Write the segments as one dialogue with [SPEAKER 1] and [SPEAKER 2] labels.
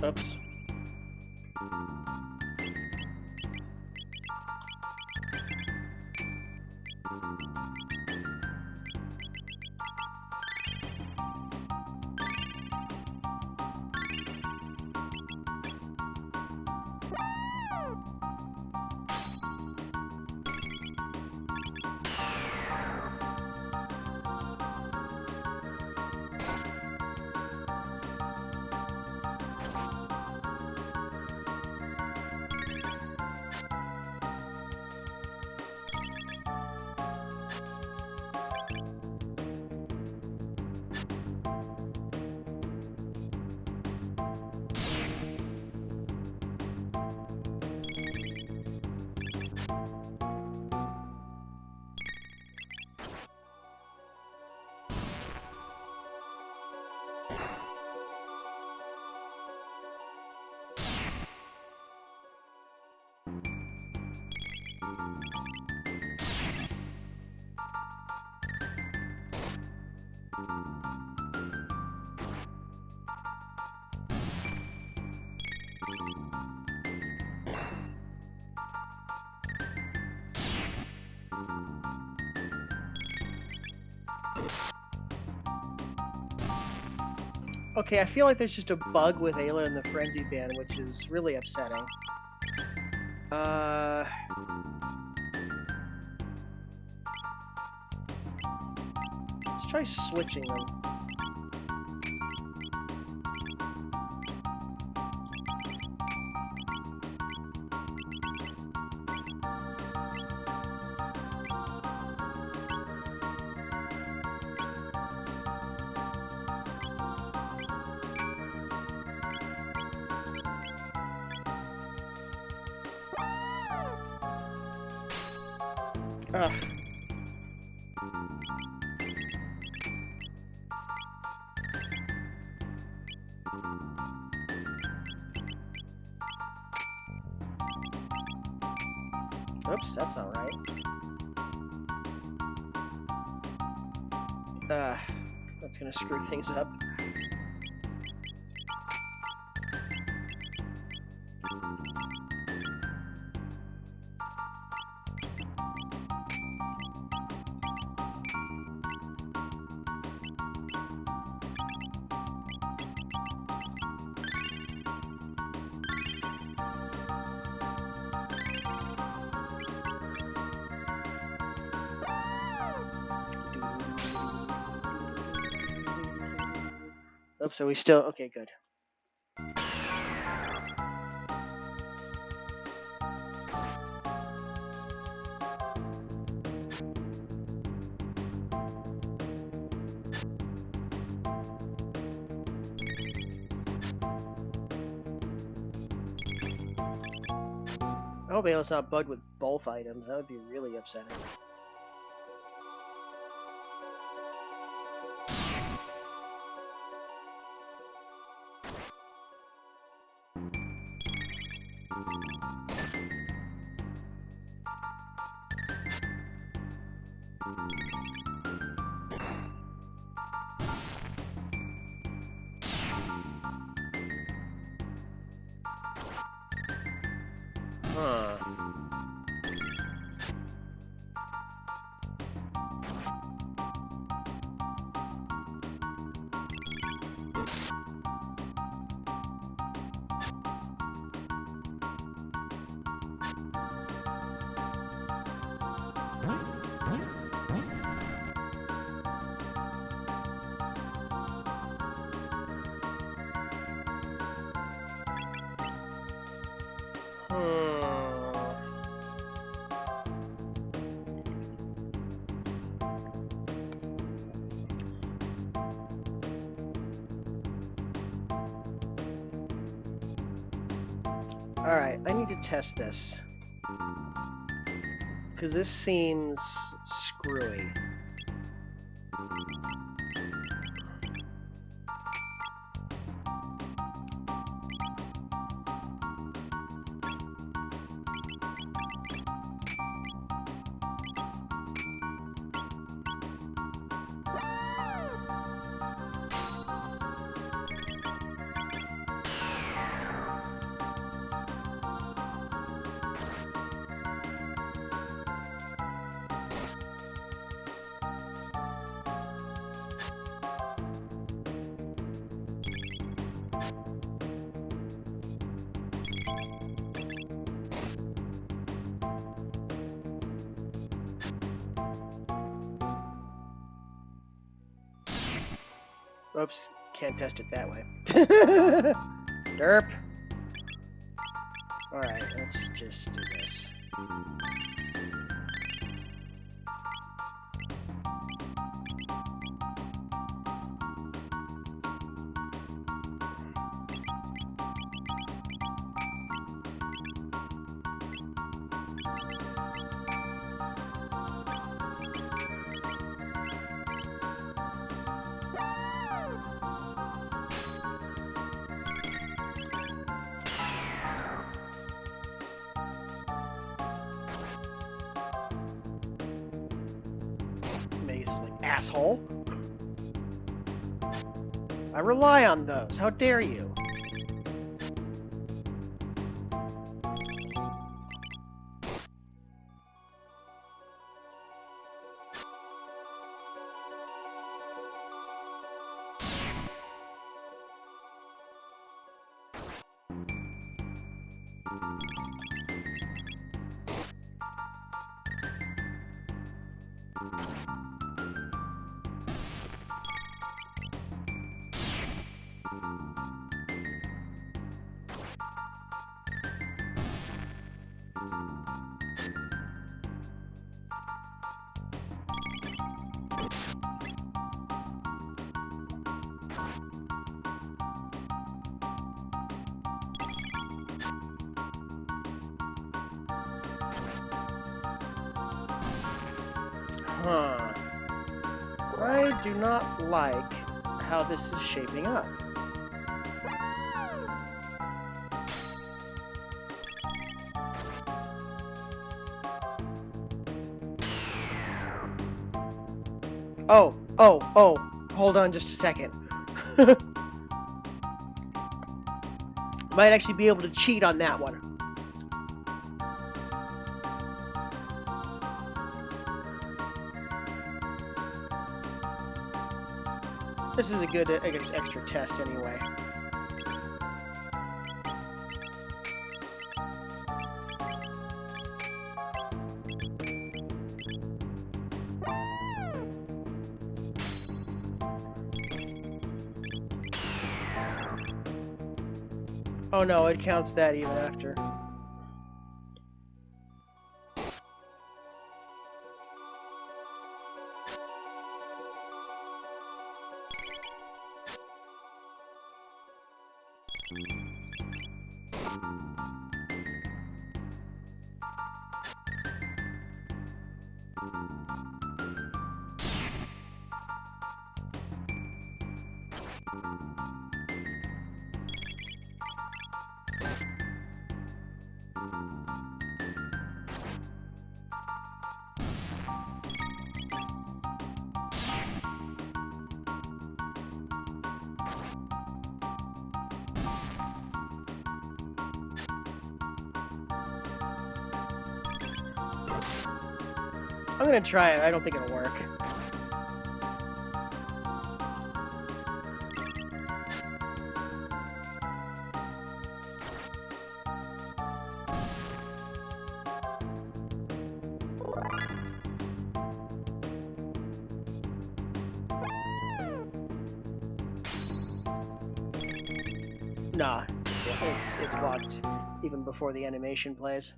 [SPEAKER 1] Oops. Okay, I feel like there's just a bug with Ayla and the Frenzy Band, which is really upsetting. Let's try switching them. Ugh. Oops, that's not right. That's gonna screw things up. Oops, are we still? Okay, good. I hope Ayla's not bugged with both items. That would be really upsetting. Huh. Alright, I need to test this. Because this seems screwy. Oops, can't test it that way. Derp. Alright, let's just do this. Asshole. I rely on those. How dare you? Huh. I do not like how this is shaping up. Oh, hold on just a second. Might actually be able to cheat on that one. This is a good, I guess, extra test anyway. Oh no, it counts that even after. I'm gonna try it. I don't think it'll work. Nah, it's locked even before the animation plays.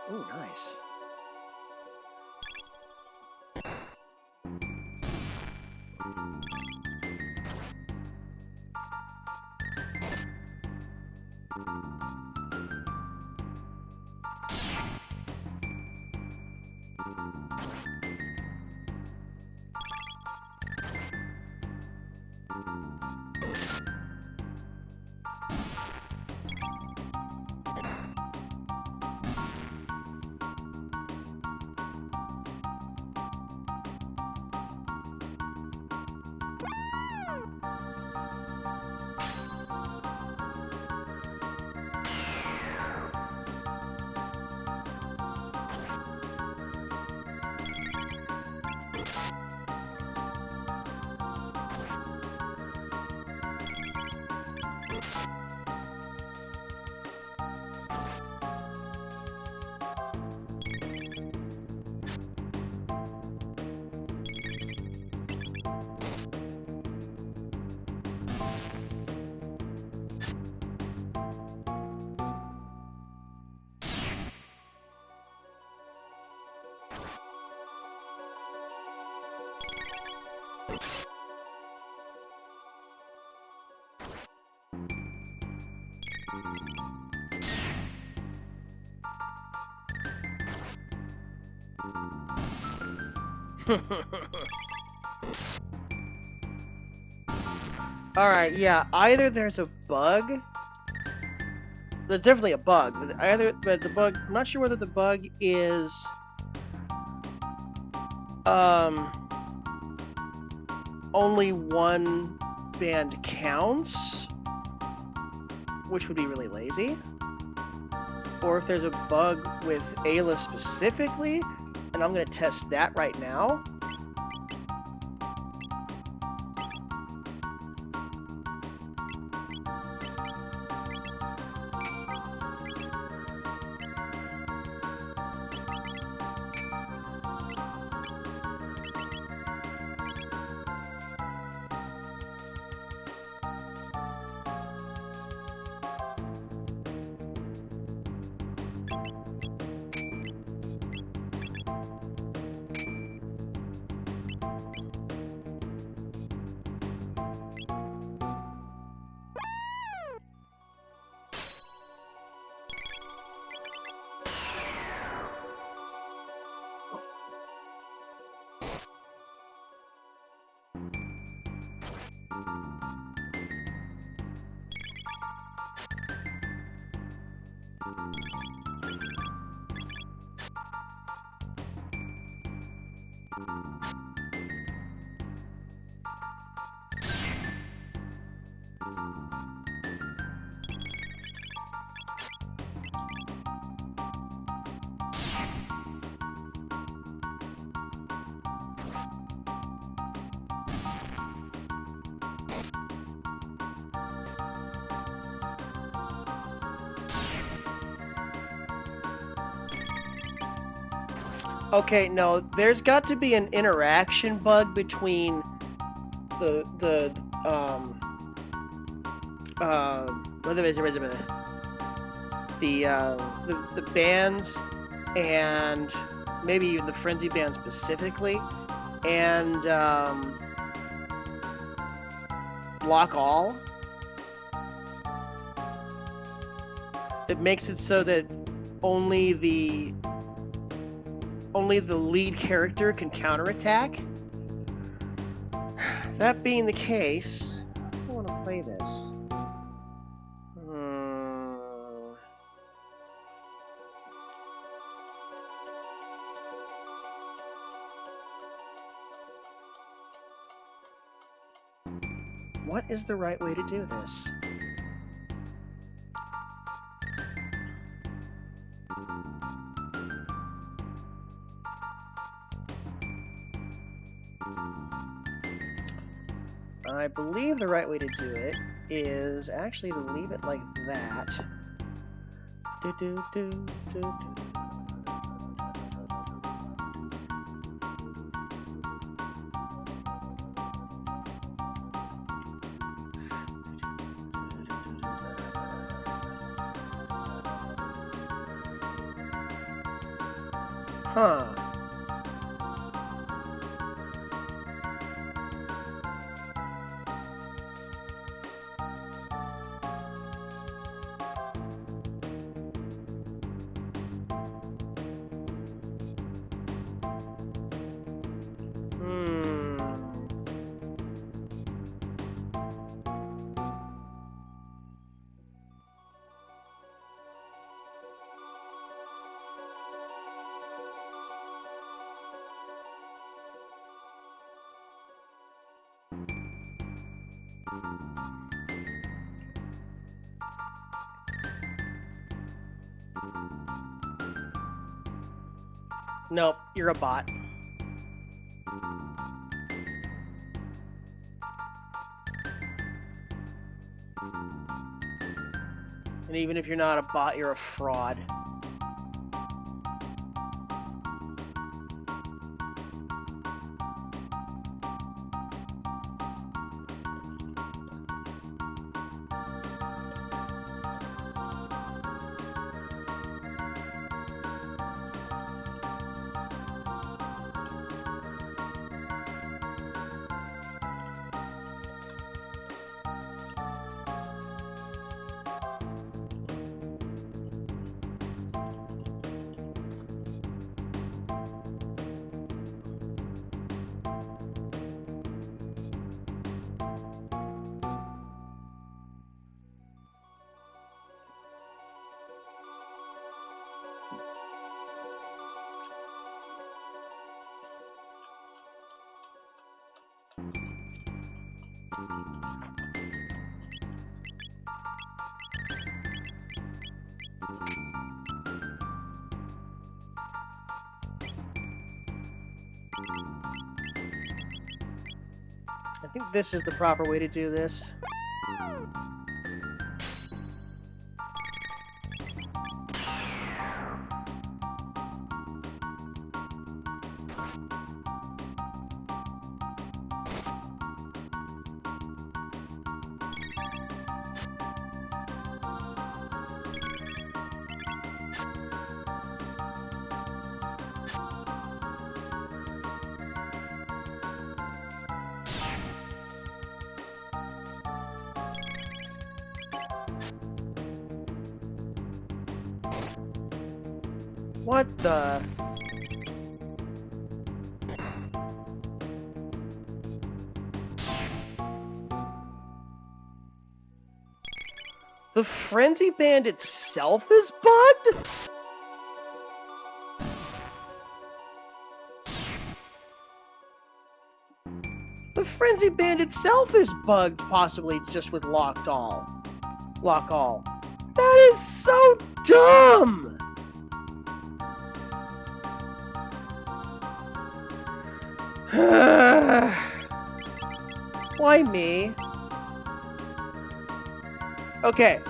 [SPEAKER 1] Ooh, nice. Alright, yeah, either there's a bug. There's definitely a bug. But the bug, I'm not sure whether the bug is only one band counts, which would be really lazy, or if there's a bug with Ayla specifically, and I'm going to test that right now. Okay, no, there's got to be an interaction bug between the bands and maybe even the frenzy band specifically, and block all. It makes it so that only the lead character can counterattack. That being the case, I want to play this. What is the right way to do this? I believe the right way to do it is actually to leave it like that. Huh. Nope, you're a bot. And even if you're not a bot, you're a fraud. I think this is the proper way to do this. What the? The Frenzy Band itself is bugged? The Frenzy Band itself is bugged, possibly just with Lock All. That is so dumb! Why me? Okay.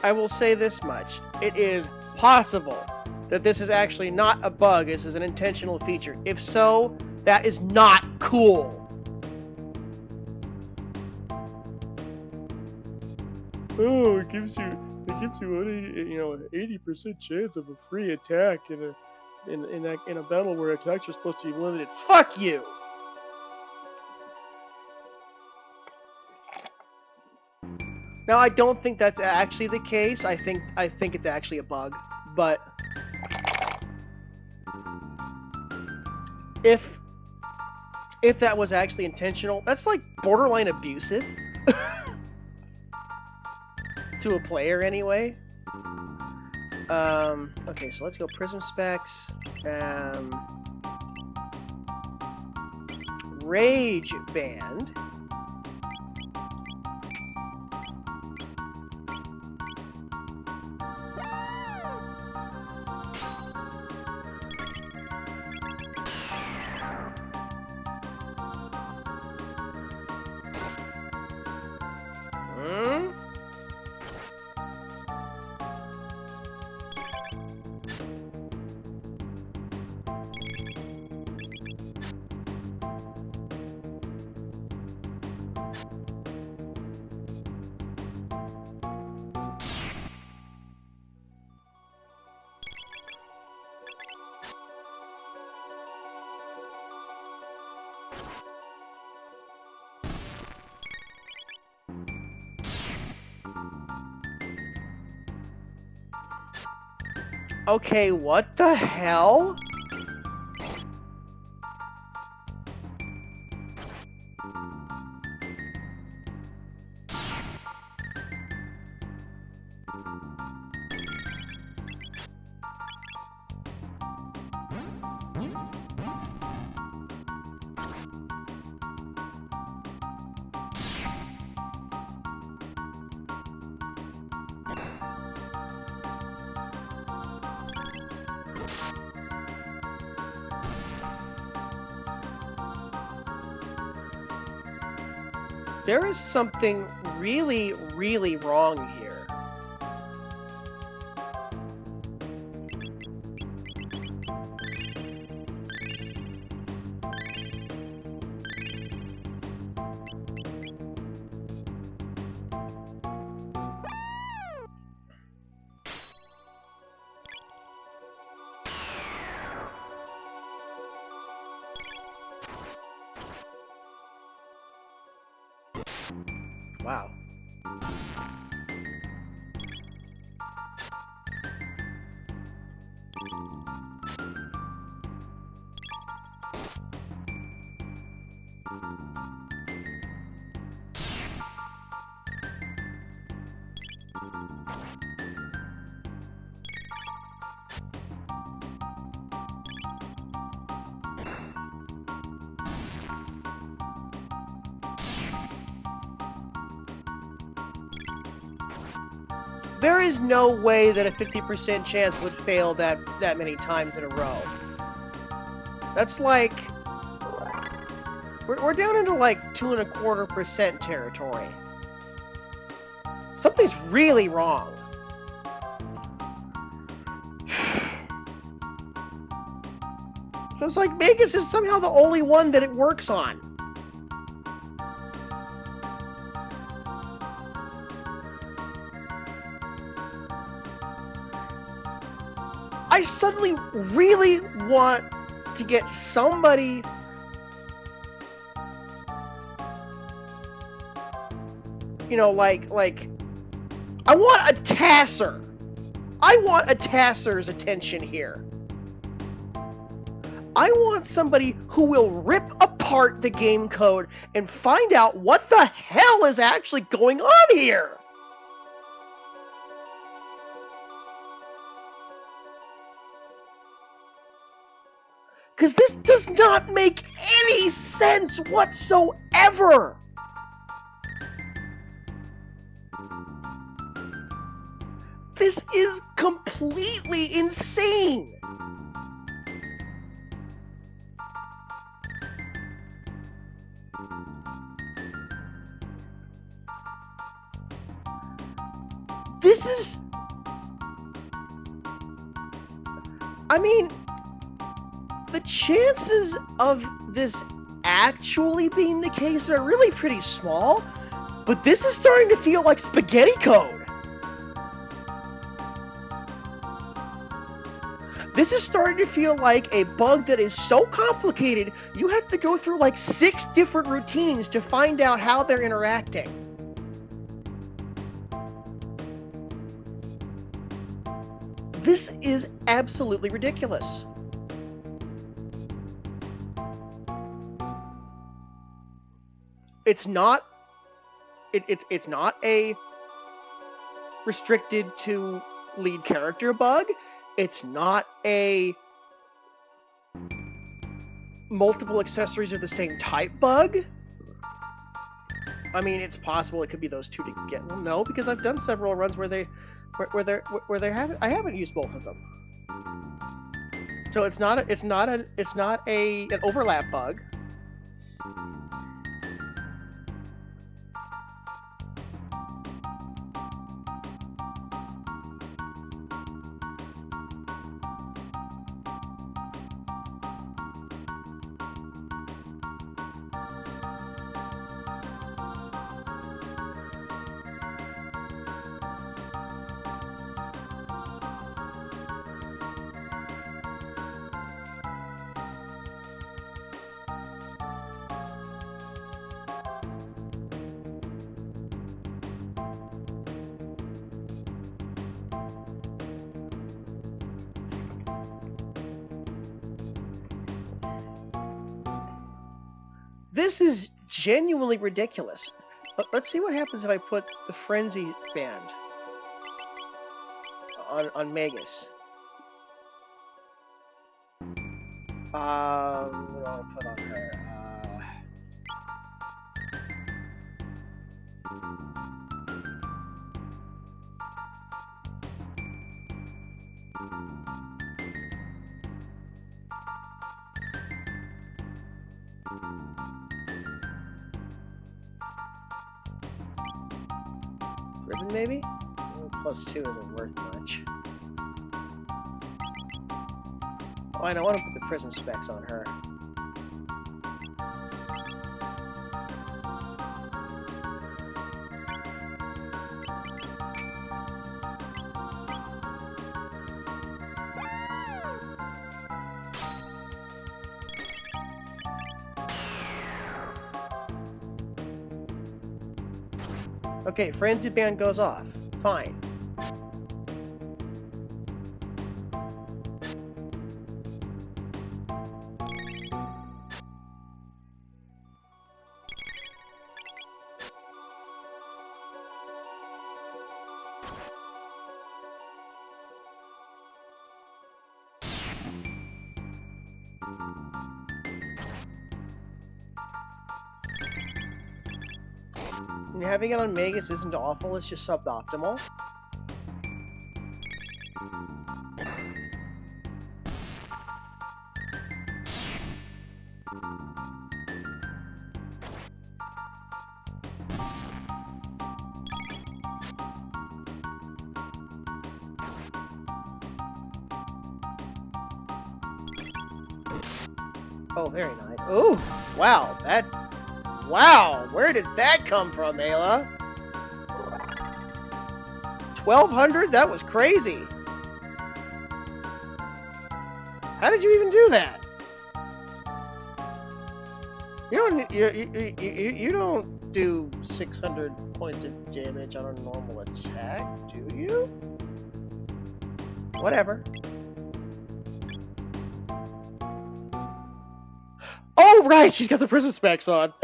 [SPEAKER 1] I will say this much. It is possible that this is actually not a bug, this is an intentional feature. If so, that is not cool. Oh, it gives you an 80% chance of a free attack in a battle where attacks are supposed to be limited. Fuck you! Now, I don't think that's actually the case. I think it's actually a bug. But if that was actually intentional, that's like borderline abusive to a player anyway. Okay, so let's go Prism Specs. Rage Band. Okay, what the hell? There is something really, really wrong here. Wow. There is no way that a 50% chance would fail that many times in a row. That's like... We're down into like 2.25% territory. Something's really wrong. So it's like Magus is somehow the only one that it works on. I suddenly really want to get somebody... You know, like... I want a Tasser! I want a Tasser's attention here. I want somebody who will rip apart the game code and find out what the hell is actually going on here! Because this does not make any sense whatsoever! This is completely insane! This is... I mean... The chances of this actually being the case are really pretty small, but this is starting to feel like spaghetti code. This is starting to feel like a bug that is so complicated, you have to go through like 6 different routines to find out how they're interacting. This is absolutely ridiculous. It's not a restricted to lead character bug. It's not a multiple accessories of the same type bug. I mean, it's possible it could be those two together. Well, no, because I've done several runs where they haven't. I haven't used both of them. So it's not an overlap bug. This is genuinely ridiculous. Let's see what happens if I put the Frenzy band on Magus. What do I want to put on her? Ribbon, maybe? +2 isn't worth much. Oh, and I want to put the prison specs on her. Okay, Frenzy Band goes off. Fine. And having it on Magus isn't awful, it's just suboptimal. Oh, very nice. Oh, wow, that... Wow, where did that come from, Ayla? 1,200? That was crazy. How did you even do that? You don't do 600 points of damage on a normal attack, do you? Whatever. Oh, right! She's got the prism specs on!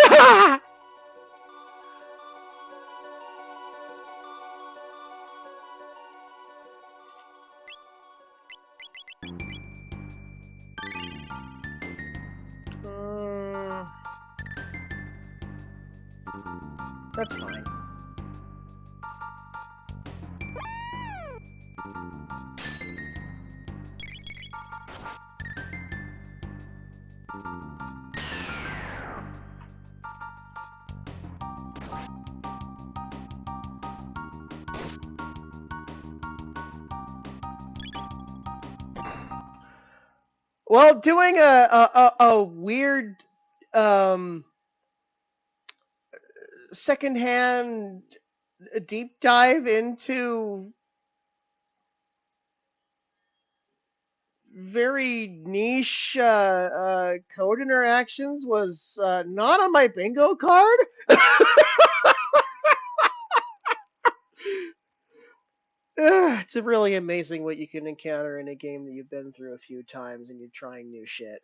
[SPEAKER 1] That's fine. Well, doing a weird secondhand deep dive into very niche code interactions was not on my bingo card. It's really amazing what you can encounter in a game that you've been through a few times and you're trying new shit.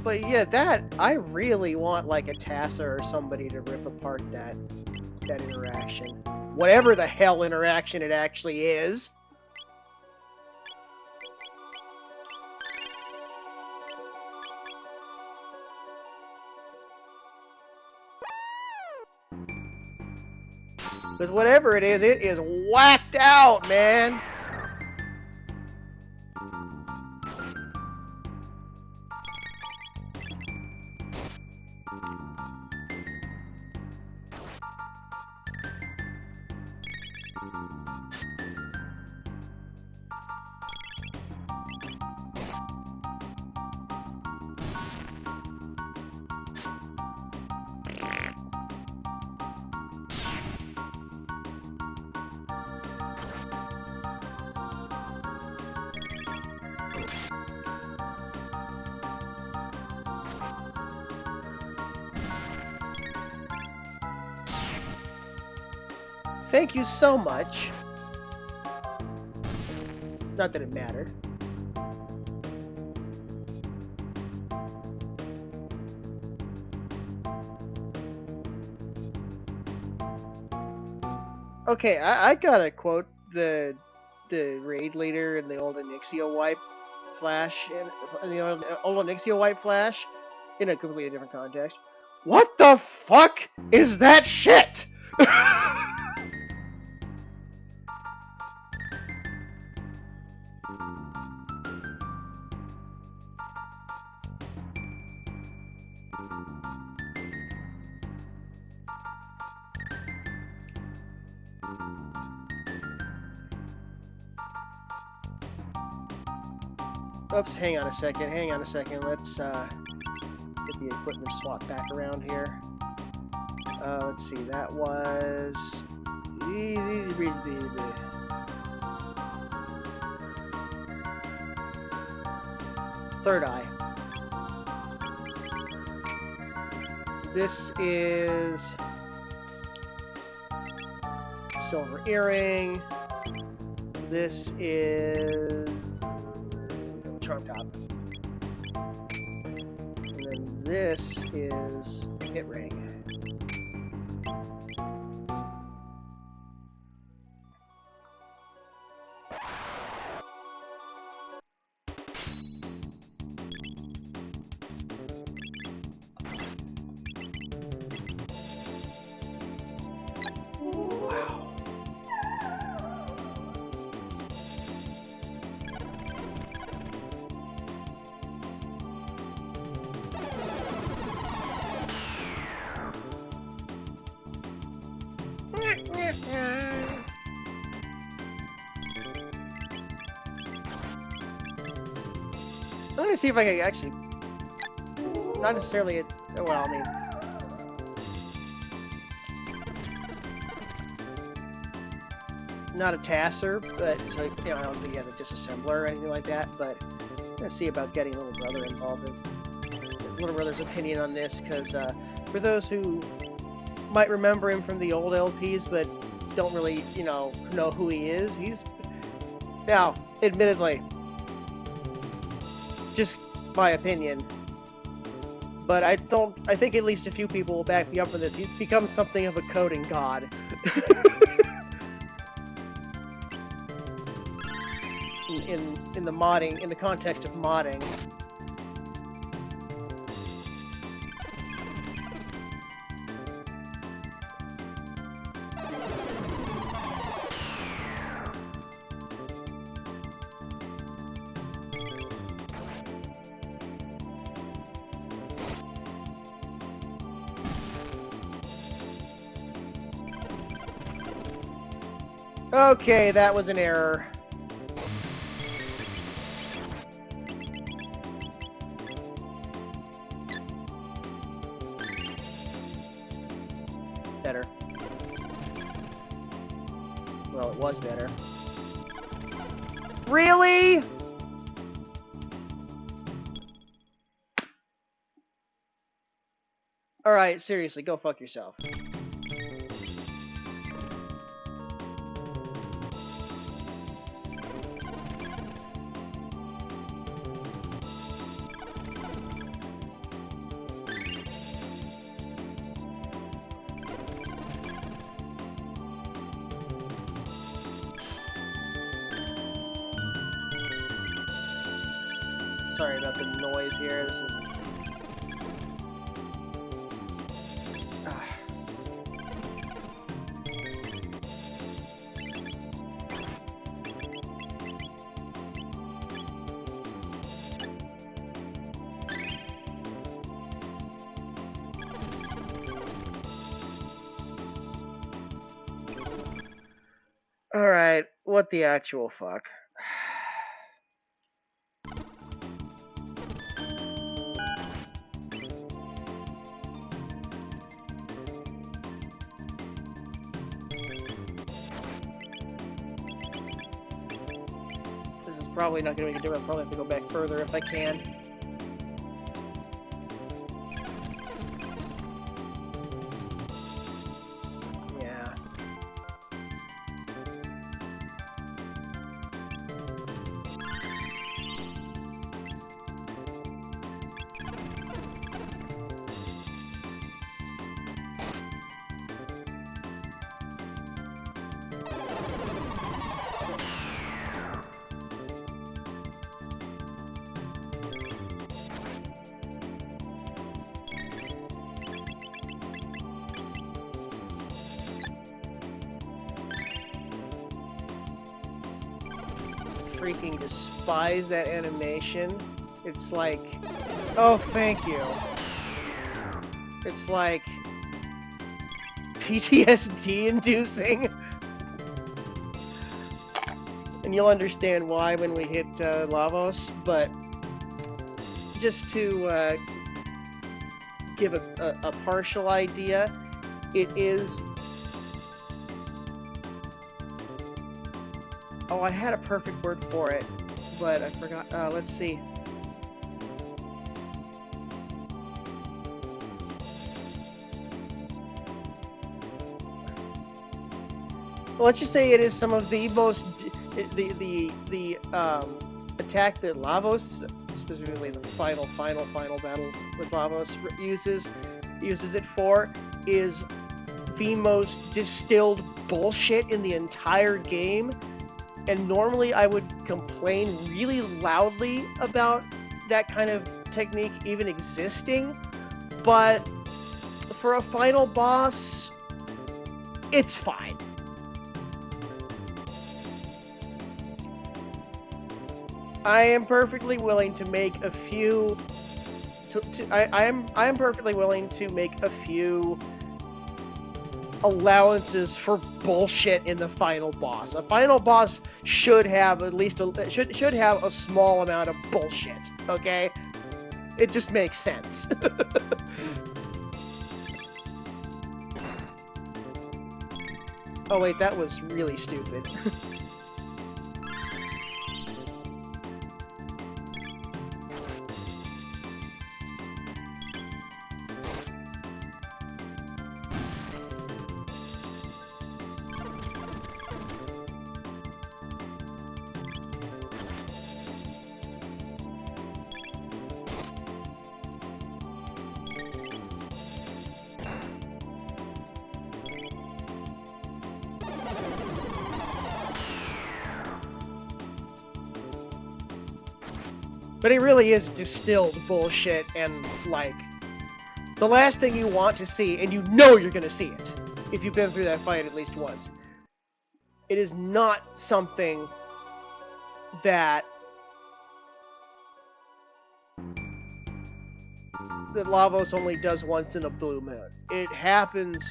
[SPEAKER 1] But yeah, that I really want like a Tassa or somebody to rip apart that interaction, whatever the hell interaction it actually is. Because whatever it is whacked out, man. Thank you so much. Not that it mattered. Okay, I gotta quote the raid leader in the old Onyxia wipe flash in the old Onyxia wipe flash in a completely different context. What the fuck is that shit? Oops, hang on a second. Let's get the equipment swap back around here. Let's see, that was... Third Eye. This is... Silver Earring. This is... Charm Top. And then this is Hit Ring. I'm gonna see if I can actually, not necessarily, well, I mean, not a tasser, but like, you know, I don't think he has a disassembler or anything like that. But I'm gonna see about getting Little Brother involved in Little Brother's opinion on this, because for those who might remember him from the old LPs, but don't really, you know who he is, he's now, admittedly, just my opinion, but I think at least a few people will back me up for this. He's become something of a coding god. in the modding, in the context of modding. Okay, that was an error. Better. Well, it was better. Really? Alright, seriously, go fuck yourself. Sorry about the noise here. This is... Alright, what the actual fuck? Probably not going to make a difference. I'll probably have to go back further if I can. Yeah. Freaking despise that animation. It's like, oh, thank you. It's like PTSD inducing. And you'll understand why when we hit Lavos, but just to give a partial idea, it is... Oh, I had a perfect word for it, but I forgot. Let's see. Well, let's just say it is some of the most the attack that Lavos, specifically the final battle with Lavos uses it for, is the most distilled bullshit in the entire game. And normally I would complain really loudly about that kind of technique even existing, but for a final boss, it's fine. I am perfectly willing to make a few... I am perfectly willing to make a few allowances for bullshit in the final boss. A final boss should have at least should have a small amount of bullshit. Okay, it just makes sense. Oh wait, that was really stupid. But it really is distilled bullshit, and, like, the last thing you want to see, and you know you're gonna see it, if you've been through that fight at least once. It is not something that Lavos only does once in a blue moon. It happens...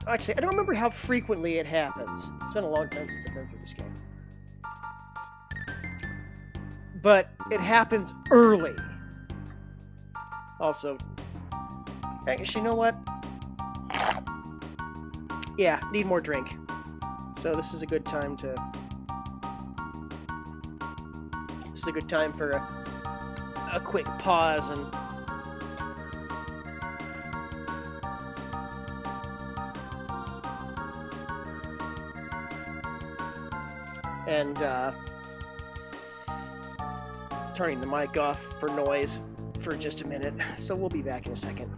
[SPEAKER 1] Actually, I don't remember how frequently it happens. It's been a long time since I've been through this game. But it happens early. Also, actually, you know what? Yeah, need more drink. So this is a good time to... This is a good time for a quick pause and... turning the mic off for noise for just a minute, so we'll be back in a second.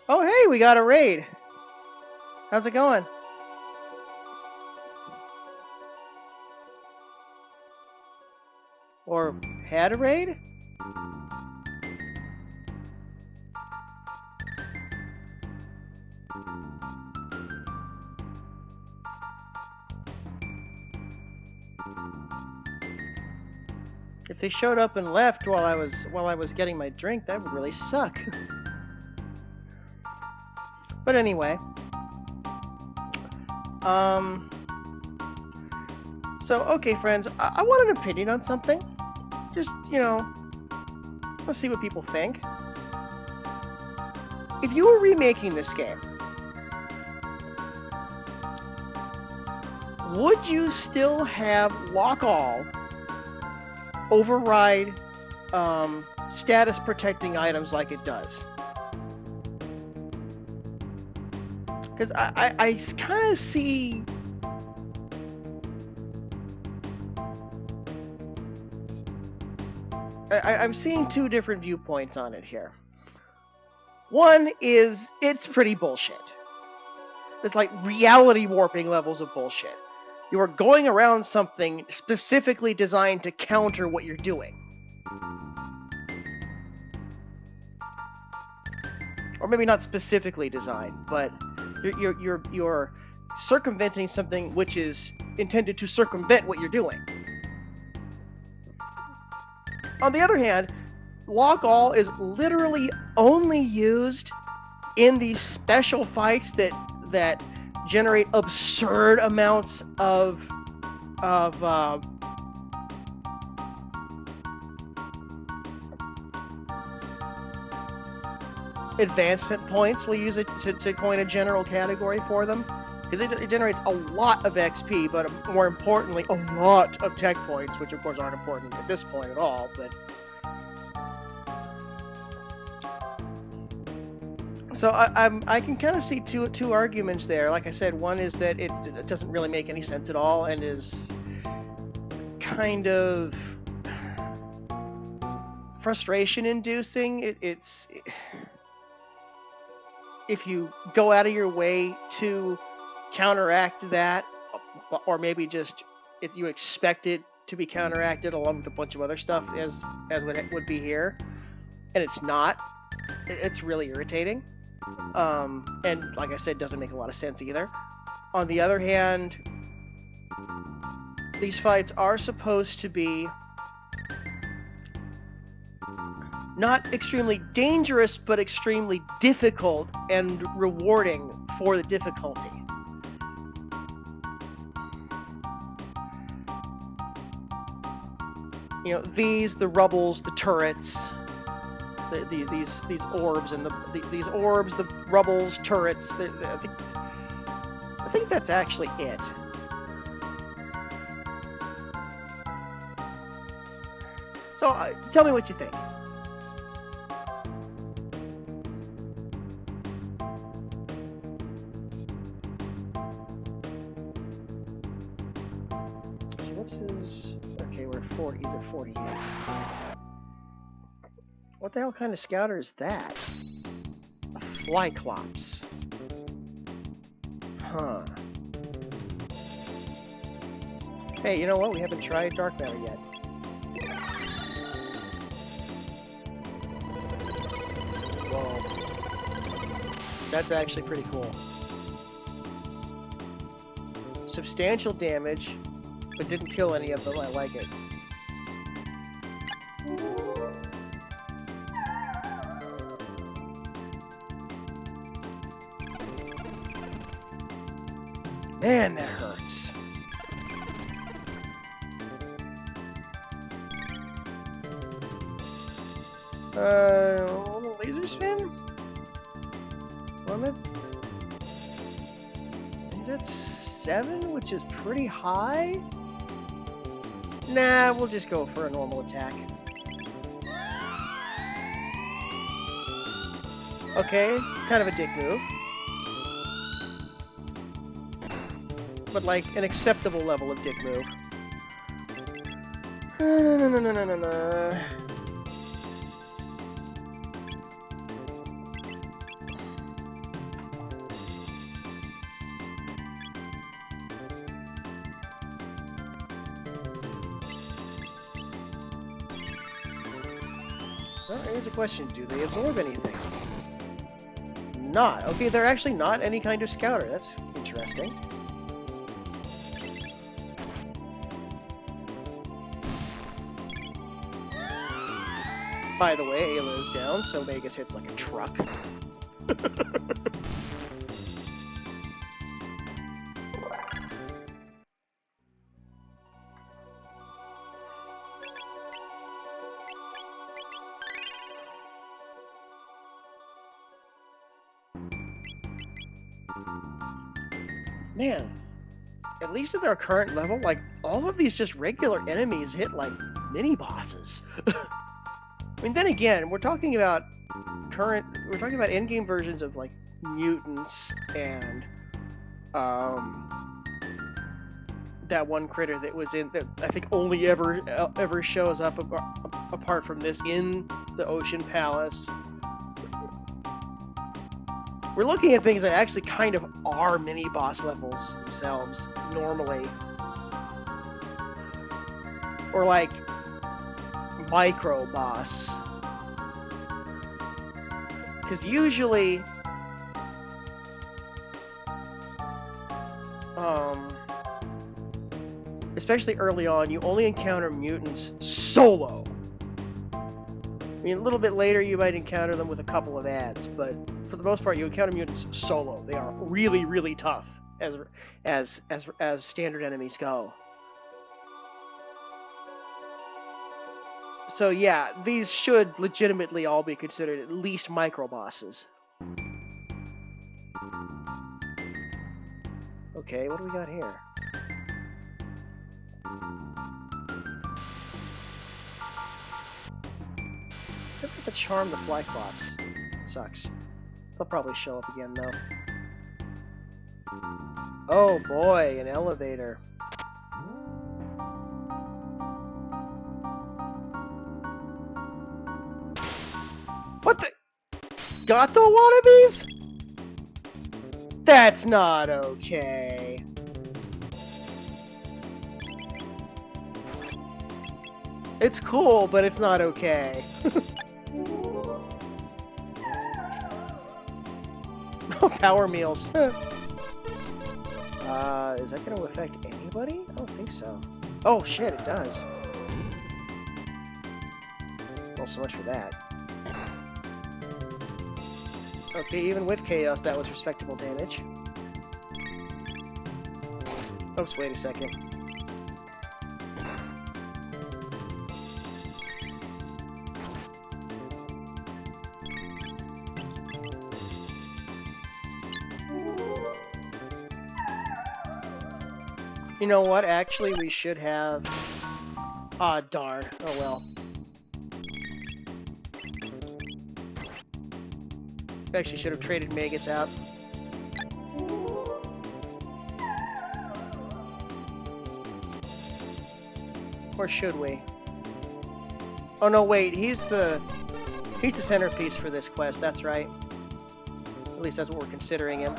[SPEAKER 1] Oh, hey, we got a raid. How's it going? Or had a raid? If they showed up and left while I was getting my drink, that would really suck. But anyway, so okay, friends, I want an opinion on something. Just, you know, let's see what people think. If you were remaking this game, would you still have lock all override status protecting items like it does? Because I kind of see I'm seeing two different viewpoints on it here. One is it's pretty bullshit. It's like reality warping levels of bullshit. You are going around something specifically designed to counter what you're doing. Or maybe not specifically designed, but you're circumventing something which is intended to circumvent what you're doing. On the other hand, lock all is literally only used in these special fights that generate absurd amounts of advancement points. We'll use it to coin a general category for them. It generates a lot of XP, but more importantly, a lot of tech points, which of course aren't important at this point at all. But so I can kind of see two arguments there. Like I said, one is that it doesn't really make any sense at all and is kind of frustration-inducing. It's if you go out of your way to counteract that, or maybe just if you expect it to be counteracted along with a bunch of other stuff as would be here, and it's not, it's really irritating. And like I said, doesn't make a lot of sense either. On the other hand, these fights are supposed to be not extremely dangerous, but extremely difficult and rewarding for the difficulty. You know, the rubbles, the turrets, these orbs, and these orbs, the rubbles, turrets. I think that's actually it. So tell me what you think. So what's his? Okay, we're 40. He's at 48. What the hell kind of scouter is that? A Flyclops. Huh. Hey, you know what? We haven't tried Dark Matter yet. Whoa. That's actually pretty cool. Substantial damage, but didn't kill any of them. I like it. Man, that hurts. Laser spin? Limit? He's at 7, which is pretty high? Nah, we'll just go for a normal attack. Okay, kind of a dick move. But like an acceptable level of dick move. No. Well, here's a question. Do they absorb anything? Not. Okay, they're actually not any kind of scouter. That's interesting. By the way, Ayla is down, so Magus hits like a truck. Man, at least at their current level, like, all of these just regular enemies hit, like, mini-bosses. I mean, then again, we're talking about in-game versions of, like, mutants and, that one critter that was in, that I think only ever shows up apart from this in the Ocean Palace. We're looking at things that actually kind of are mini-boss levels themselves, normally. Or like, micro-boss. Because usually, especially early on, you only encounter mutants solo. I mean, a little bit later you might encounter them with a couple of ads, but for the most part, you encounter mutants solo. They are really, really tough as standard enemies go. So yeah, these should legitimately all be considered at least micro bosses. Okay, what do we got here? Except for the charm, the fly flops. Sucks. They'll probably show up again, though. Oh boy, an elevator. What the? Got the wannabes? That's not okay. It's cool, but it's not okay. Oh, power meals. Is that going to affect anybody? I don't think so. Oh shit, it does. Well, so much for that. Okay, even with chaos, that was respectable damage. Oops, wait a second. You know what? Actually, we should have... Ah, darn. Oh well. Actually, should have traded Magus out. Or should we? Oh no, wait. He's the centerpiece for this quest. That's right. At least that's what we're considering him.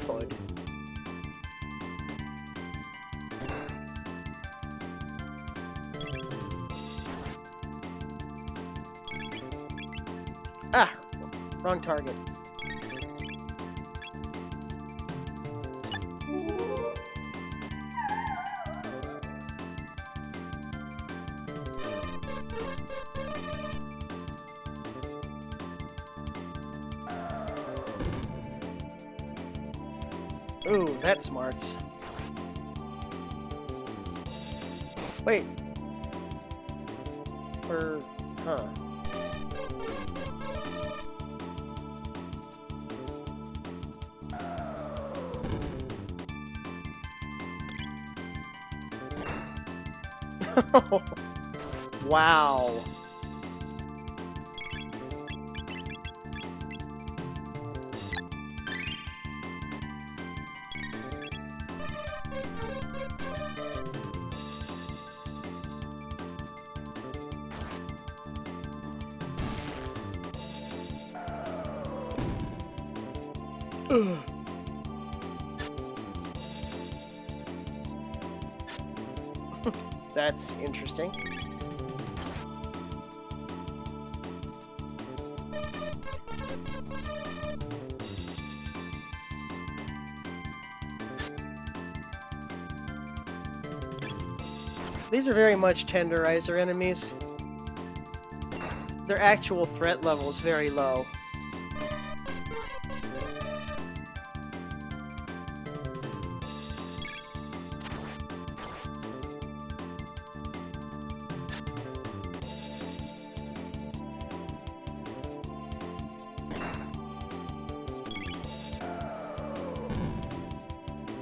[SPEAKER 1] Fud. Ah! Wrong target. Ooh, that smarts. Wait. Or, huh. Wow. That's interesting. These are very much tenderizer enemies. their actual threat level is very low.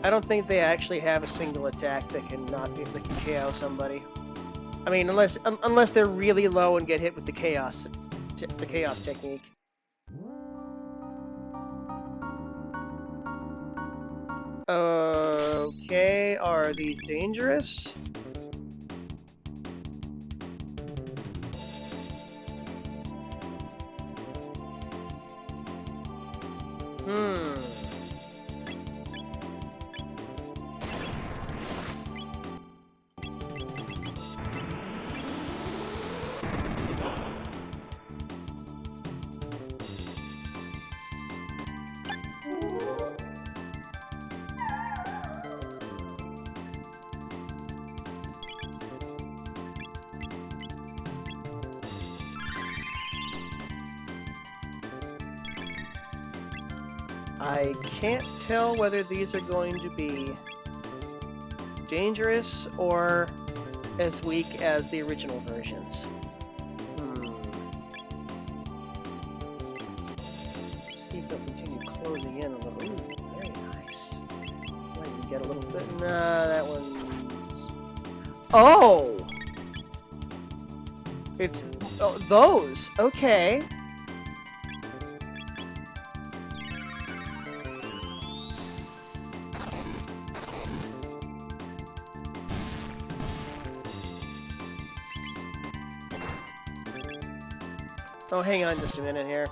[SPEAKER 1] I don't think they actually have a single attack that can KO somebody. I mean, unless they're really low and get hit with the chaos technique. Okay, are these dangerous? I can't tell whether these are going to be dangerous or as weak as the original versions. See if they'll continue closing in a little. Ooh, very nice. Might even get a little bit. Nah, that one's. Oh! It's those. Okay. Oh, hang on just a minute here.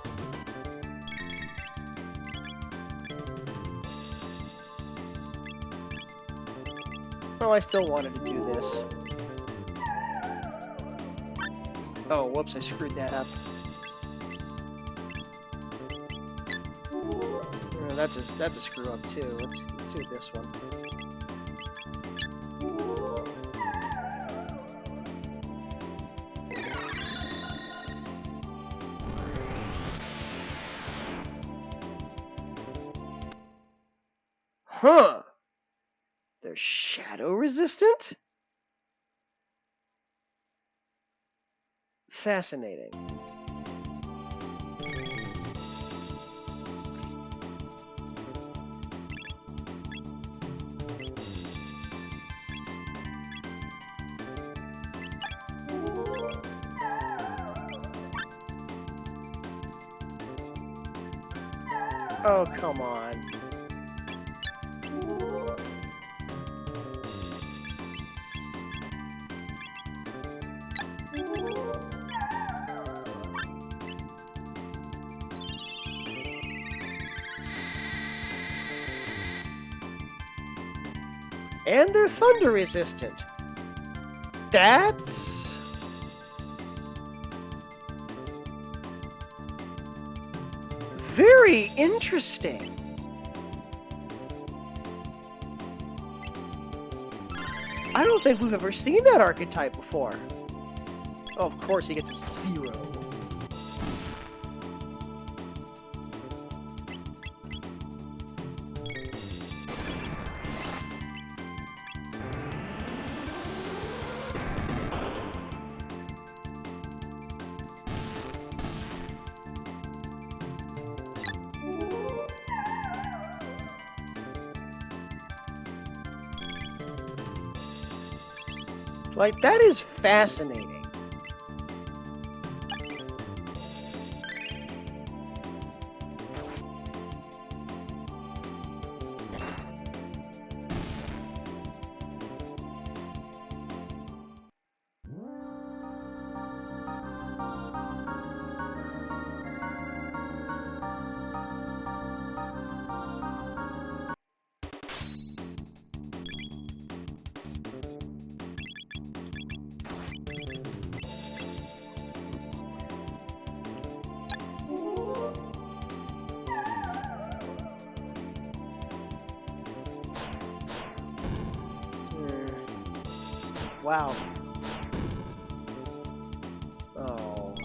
[SPEAKER 1] Well, I still wanted to do this. Oh, whoops, I screwed that up. Oh, that's a screw up too. Let's do this one. Huh. They're shadow resistant? Fascinating. Oh, come on. And they're thunder resistant. That's very interesting. I don't think we've ever seen that archetype before. Oh, of course he gets a 0. Like, that is fascinating. Wow. Oh.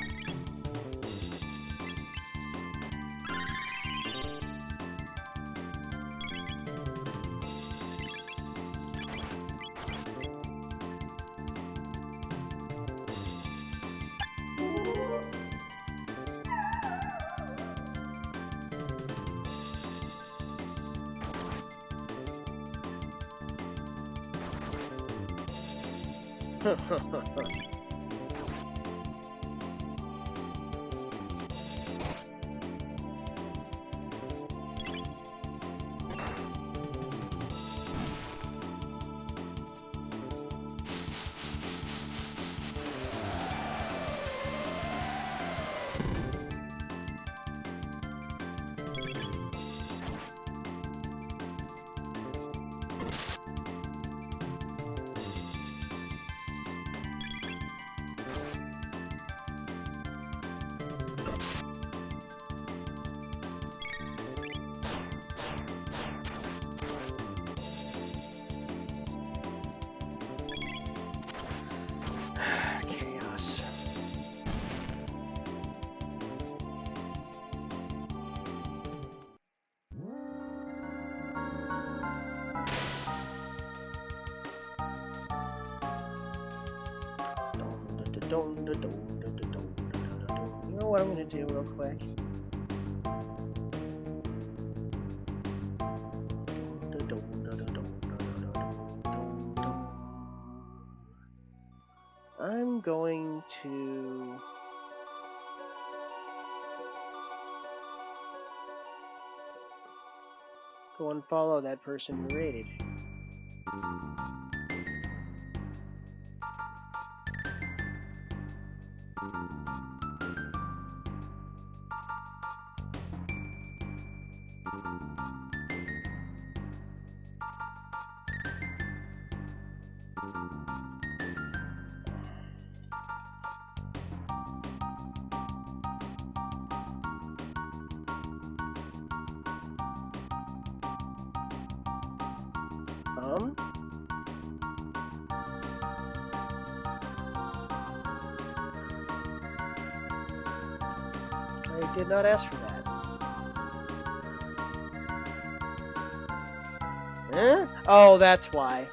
[SPEAKER 1] Chaos. You know what I'm gonna do real quick? I'm going to go and follow that person who raided. I did not ask for that. Huh? Oh, that's why.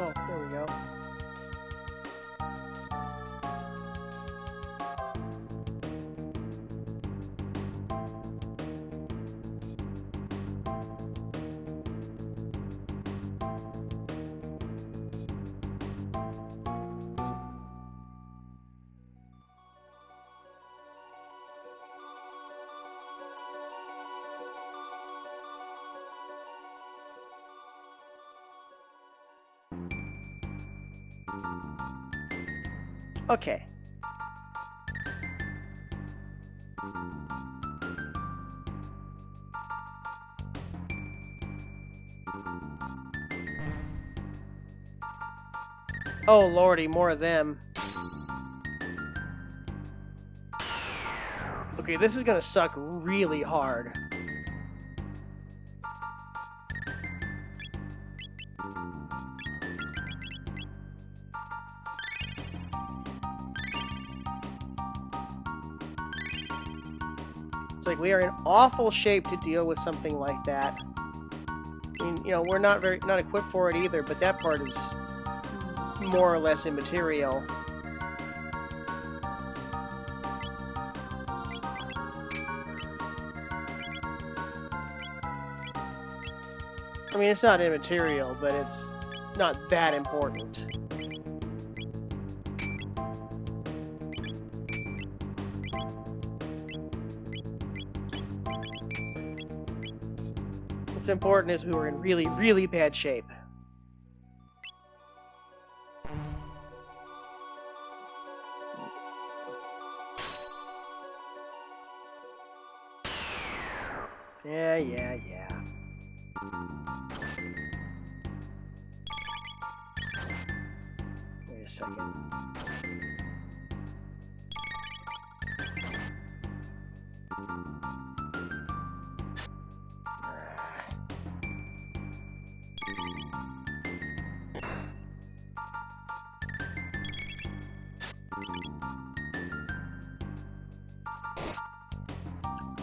[SPEAKER 1] Oh, there we go. Okay. Oh lordy, more of them. Okay, this is gonna suck really hard. It's like we are in awful shape to deal with something like that. I mean, you know, we're not equipped for it either, but that part is more or less immaterial. I mean, it's not immaterial, but it's not that important. What's important is we were in really, really bad shape. Yeah. Wait a second.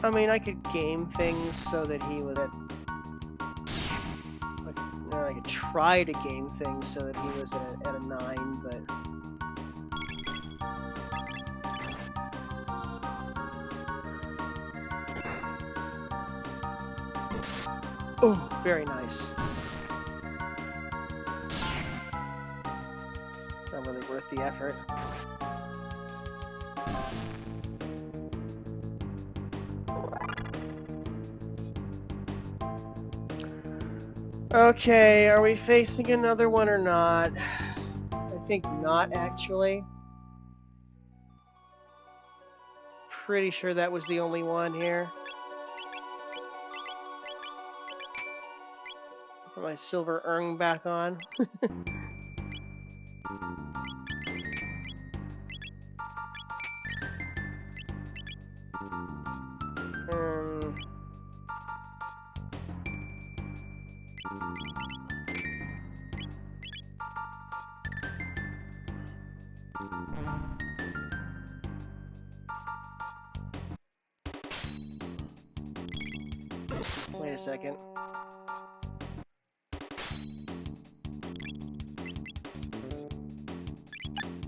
[SPEAKER 1] I mean, I could game things so that he was at... Or I could try to game things so that he was at a 9, but... Oh, very nice. Not really worth the effort. Okay, are we facing another one or not? I think not, actually. Pretty sure that was the only one here. Put my silver urn back on. Wait a second.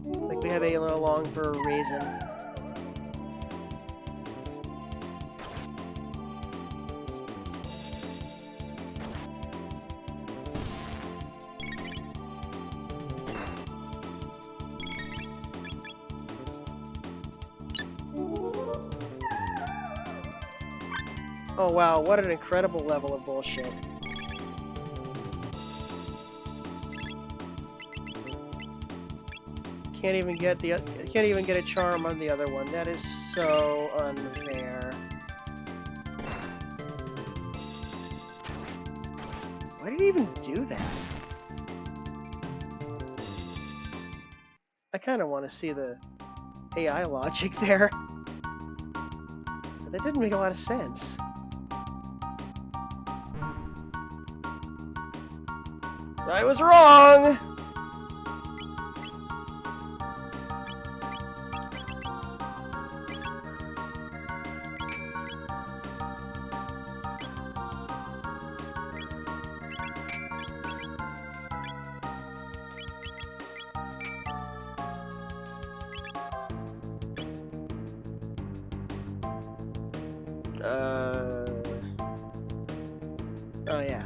[SPEAKER 1] I think we have Ayla along for a reason. Oh wow, what an incredible level of bullshit. Can't even get a charm on the other one. That is so unfair. Why did he even do that? I kind of want to see the AI logic there. But that didn't make a lot of sense. I was wrong! Oh yeah.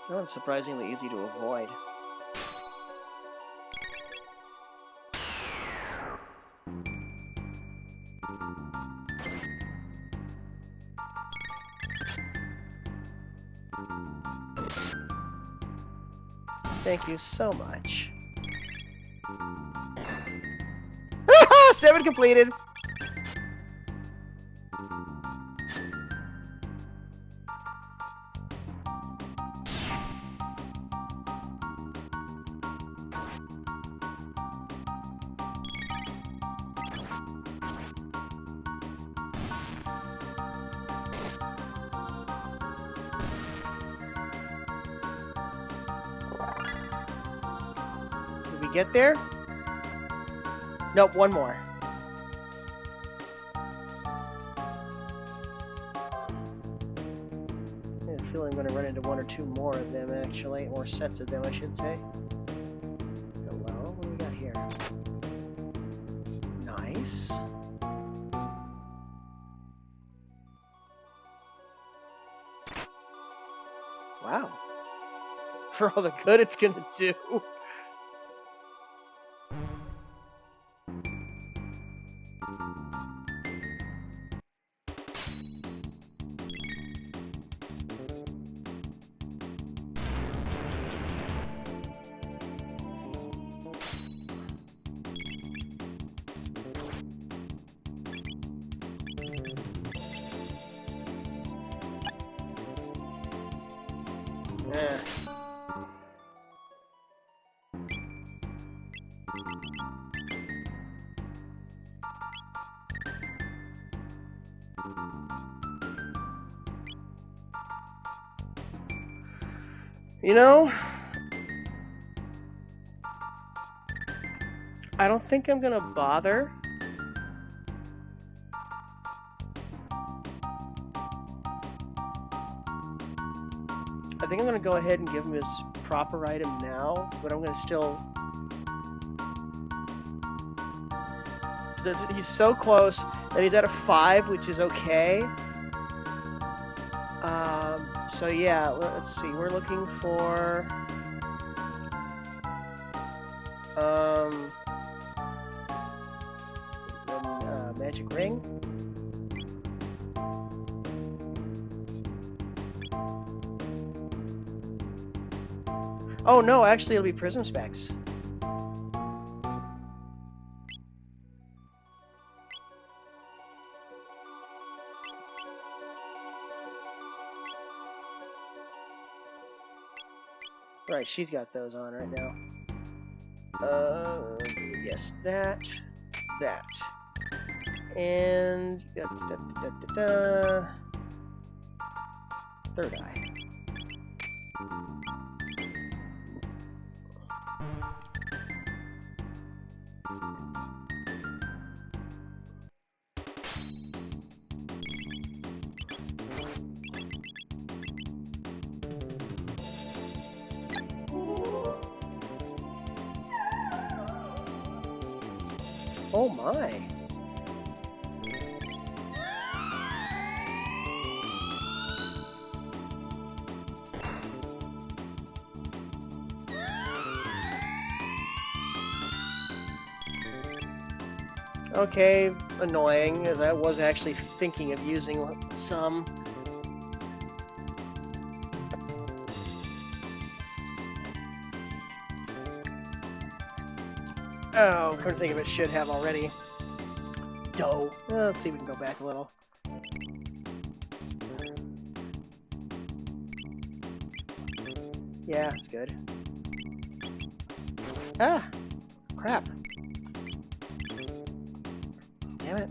[SPEAKER 1] That one's surprisingly easy to avoid. Thank you so much. 7 completed! Did we get there? Nope, one more. I have a feeling I'm going to run into one or two more of them, actually. Or sets of them, I should say. Oh, well, what do we got here? Nice. Wow. For all the good it's going to do. Eh. You know, I don't think I'm gonna bother. I think I'm gonna go ahead and give him his proper item now, but I'm gonna still. He's so close that he's at a 5, which is okay. So yeah, let's see. We're looking for magic ring. Oh no, actually it'll be prism specs. Right, she's got those on right now. Yes, that. And third eye. Oh my. Okay, annoying, as I was actually thinking of using some. Oh, come to think of it, should have already. Dough. Let's see if we can go back a little. Yeah, it's good. Ah! Crap. Damn it.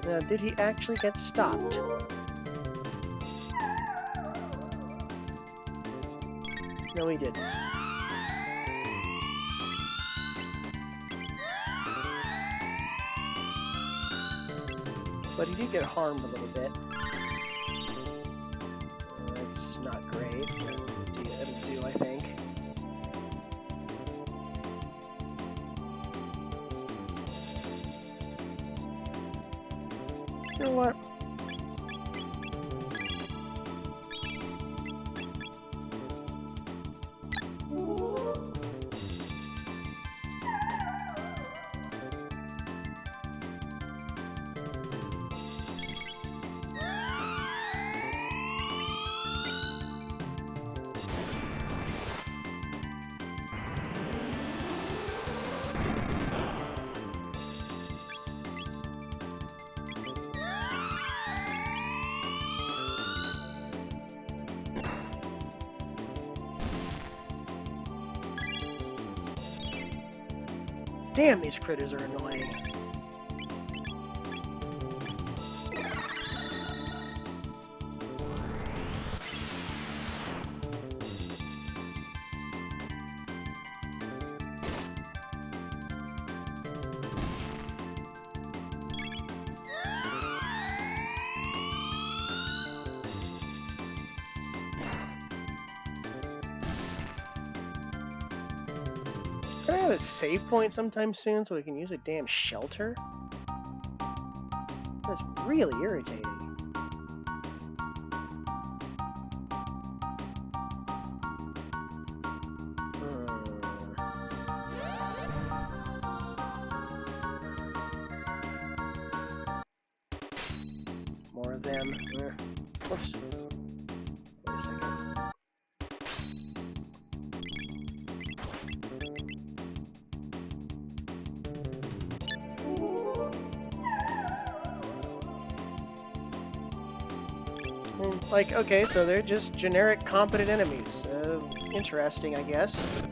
[SPEAKER 1] Now, did he actually get stopped? No, he didn't. But he did get harmed a little bit. That's not great. It'll do, I think. You know what? Damn, these critters are annoying. Can I have a save point sometime soon so we can use a damn shelter? That's really irritating. them. Whoops. Wait a second. Like, okay, so they're just generic competent enemies. Interesting, I guess.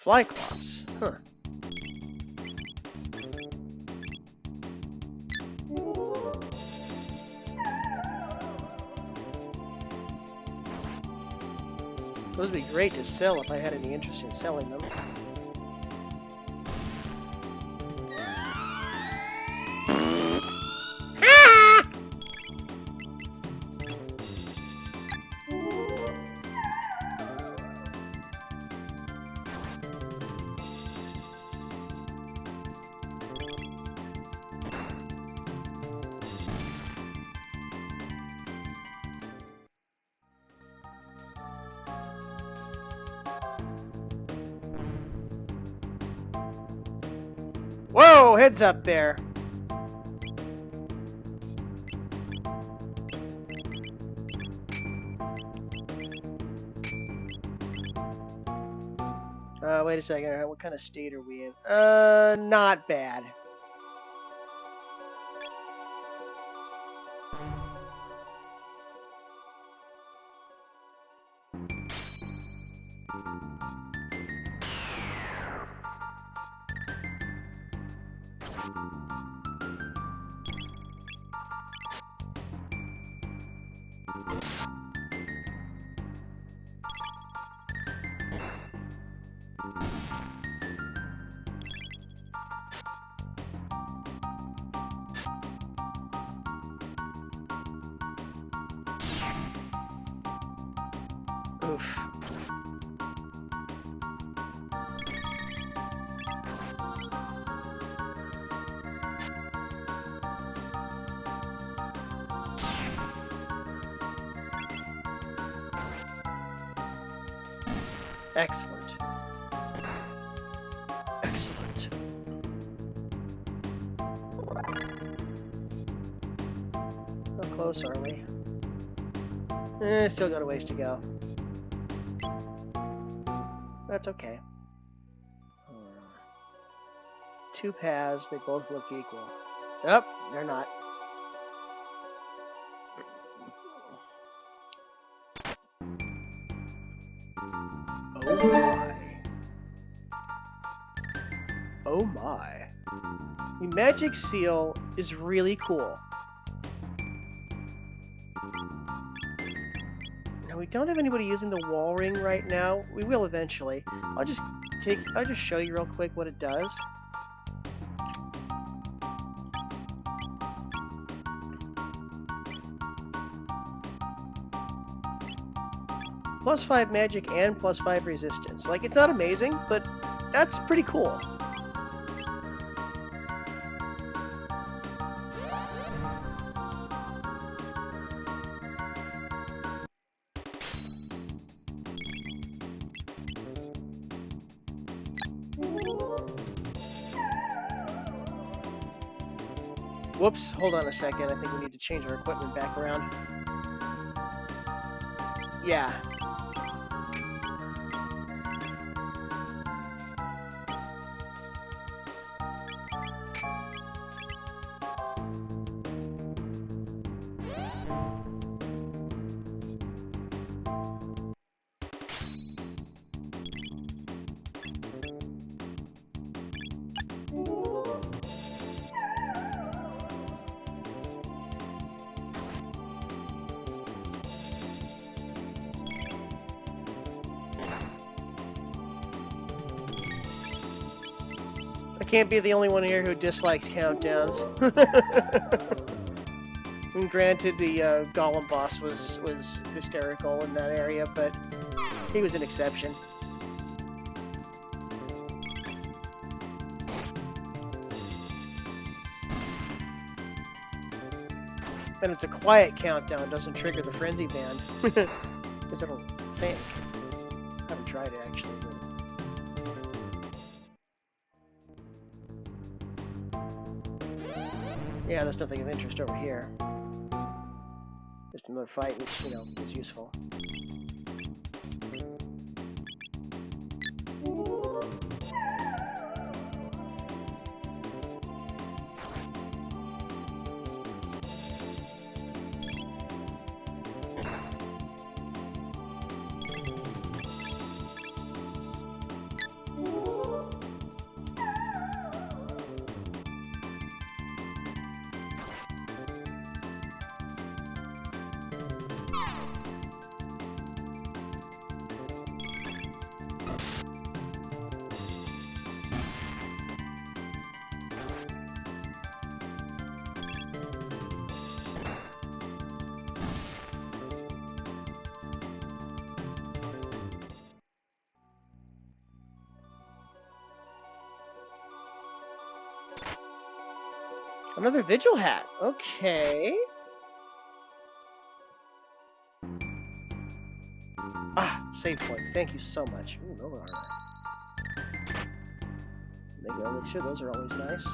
[SPEAKER 1] Flyclops, huh. Those would be great to sell if I had any interest in selling them. Whoa, heads up there. Wait a second. What kind of state are we in? Not bad. Oof. Excellent. Excellent. How close are we? Still got a ways to go. That's okay. Two paths, they both look equal. Nope, they're not. Oh my. Oh my. The magic seal is really cool. Now we don't have anybody using the wall ring right now. We will eventually. I'll just show you real quick what it does. +5 magic and +5 resistance. Like, it's not amazing, but that's pretty cool. Whoops, hold on a second. I think we need to change our equipment back around. Yeah. I can't be the only one here who dislikes countdowns. And granted, the Golem boss was hysterical in that area, but he was an exception. And it's a quiet countdown, doesn't trigger the frenzy band. Because I don't think. I haven't tried it actually. Yeah, there's nothing of interest over here. Just another fight, which, you know, is useful. Another Vigil hat. Okay. Ah, save point. Thank you so much. Ooh, Nova armor. Mega elixir. Those are always nice.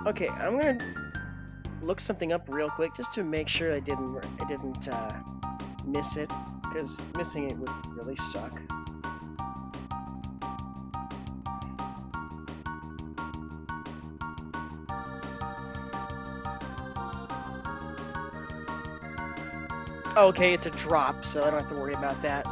[SPEAKER 1] Okay, I'm gonna look something up real quick just to make sure I didn't miss it, because missing it would really suck. Okay, it's a drop, so I don't have to worry about that.